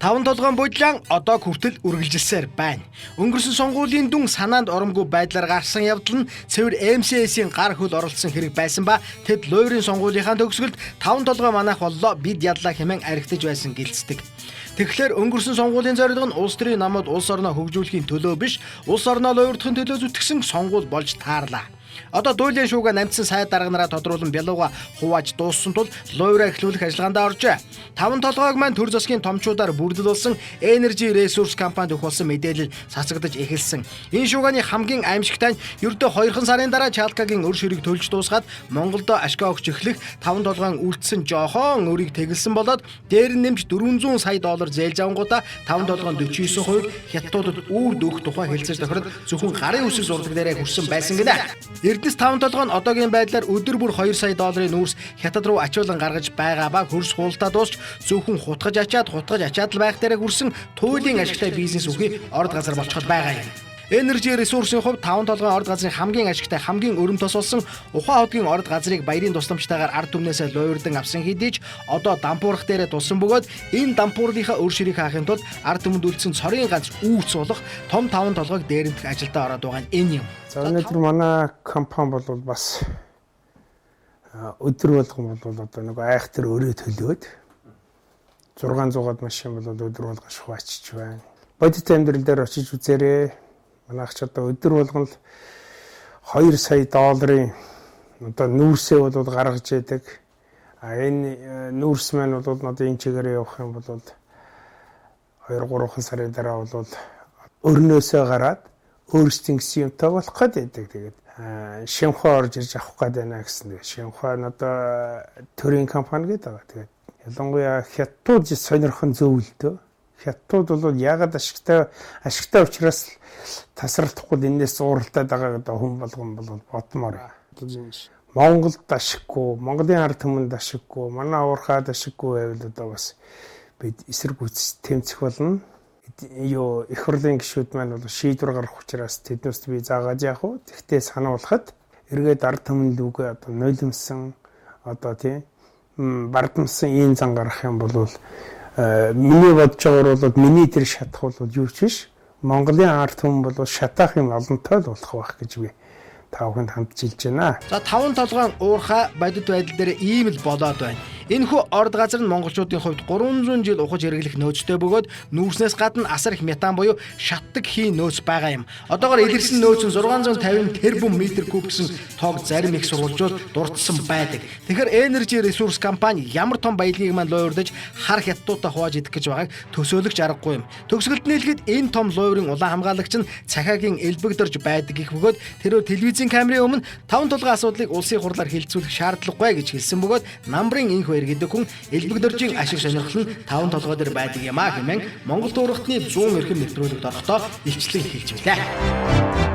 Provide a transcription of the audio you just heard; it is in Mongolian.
5 толгойн бодлон одоо хүртэл үргэлжилсээр байна. Өнгөрсөн сонгуулийн дүн санаанд оромгүй байдлаар гарсан явдал нь цэвэр MCS-ийн гар хөл оролцсон хэрэг байсан ба тэд лойрын сонгуулийнхаа төгсгөлд 5 толгой манайх боллоо бид ядлаа хэмээн архитаж байсан гэлцдэг. Тэгэхээр өнгөрсөн сонгуулийн зорилго нь улс төрийн намууд улс орноо хөгжүүлэхийн төлөө биш, улс орноо лойрдохын төлөө зүтгэсэн сонгуул болж таарлаа. Одоо дуулийн шууга намжсан сайд дарга нараа тодруулан бялууга хувааж дууссан тул лойроо эхлүүлэх ажиллагаанд оржээ. 5 толгойг маань төр засгийн томчуудаар бүрдэл болсон Energy Resource компанид өгөх болсон мэдээлэл цацагдаж эхэлсэн. Энэ шууганы хамгийн аимшигтай нь ердөө 2 сарын дараа Чалкагийн өр ширийг төлж дуусгаад Монголдо ашгаа өгч эхлэх 5 толгойн үлдсэн жохон өрийг тэгэлсэн болоод дээр нь нэмж $400 сая зээл завангуудаа 5 толгойн 49% хятадуудад үүрд өгөх тухай хэлцэж тохирод зөвхөн гарын үсэг зурдаг дээрээ хүрсэн байсан гинэ. Эрдэнэс 5 толгой нь одоогийн байдлаар өдөр бүр $2 сая нүүрс хятад руу ачуулан гаргаж байгаа ба хөрс хуултаа дуусч зөвхөн хутгаж ачаад л байх дээрээ хүрсэн туйлын ашигтай бизнес үхий орд газар болчиход байгаа юм. Energy Resource-ийн хувьд 5 толгойн орд газрын хамгийн ашигтай хамгийн өрөм тос болсон Ухаан хотгийн орд газрыг баярын тусламжтайгаар ард түмнээсээ лойрдон авсан хэдий ч одоо дампуурах дээрээ тулсан бөгөөд энэ дампуурлынхаа өр ширийг хаахын тулд ард түмэнд үлдсэн цорын ганц үүрц болох том 5 толгойг дээрэмдэх ажилдаа ороод байгаа нь энэ юм. За өнөөдөр манай компани бол бас өдөр болгон бол одоо нэг айхтар өрөө төлөөд 600-аад машин бол өдөр болгон шугаачиж байна. Бодит амьдрал дээр очиж үзээрэй. Манайх ч одоо өдөр болгон л $2 сая одоо нүүрсээ бол гаргаж яадаг. Энэ нүүрс маань бол одоо энэ чигээр явах юм бол 2-3 сарын дараа бол өрнөөсөө гараад өөрсдийн гэсэн юмтай болох гэдэг. Тэгээд Шинхua орж ирж авах гэдэг байна гэсэн. Шинхua нь одоо төрийн компани гэдэг байгаа. Тэгээд ялангуяа хятадууд сонирхон зөвлөдөө. Хятадууд бол ягаад ашигтай учраас тасралтахгүй энэс уралдаад байгаа гэдэг хүн болгон бол бодмоор. Монголд ашиггүй, Монголын ард түмэнд ашиггүй, манай уурхаад ашиггүй байвал одоо бас бид эсрэг үс тэмцэх болно. Их хурлын гишүүд маань бол шийдвэр гаргах учраас тэднээс би заагаад яах вэ? Тэгтээ сануулхад эргээд ард түмэнд үгүй одоо нулимсан одоо тийм бардамсан ийм зан гарах юм бол миний бодож байгаагаар бол миний тэр шатах бол юу ч биш. Монголын ард түмэн бол шатаах юм олонтой л болох байх гэж би тавханд ханджилж байна. За 5 толгойн уурхай бодит байдал дээр ийм л болоод байна. Энэхүү орд газар нь монголчуудын хувьд 300 жил ухаж хэрэглэх нөөцтэй бөгөөд нүүрснээс гадна асар их метан буюу шатдаг хийн нөөц байгаа юм. Одоогоор илэрсэн нөөц нь 650 тэрбум метр куб гэсэн тоог зарим их сурвалжууд дурдсан байдаг. Тэгэхээр Energy Resource компани ямар том баялагийг маань лойрдож хар хятадуудаа хувааж идэх гэж байгааг төсөөлөгч аргагүй юм. Төгсгөлд нийлгээд энэ том лойрын улаан хамгаалагч нь цахиагийн элбэгдэрж байдаг гэх бөгөөд тэрээр телевизийн камерын өмнө 5 толгойн асуудлыг улсын хурлаар хилцүүлэх шаардлагагүй гэж хэлсэн бөгөөд намрын инх баяр гэдэг хүн элбэгдэржийн ашиг сонирхол нь 5 толгой дээр байдаг юм а хэмээн Монгол дуурхтны 100 эрхэм нэвтрүүлэгт орохдоо илчлэн хэлж билээ.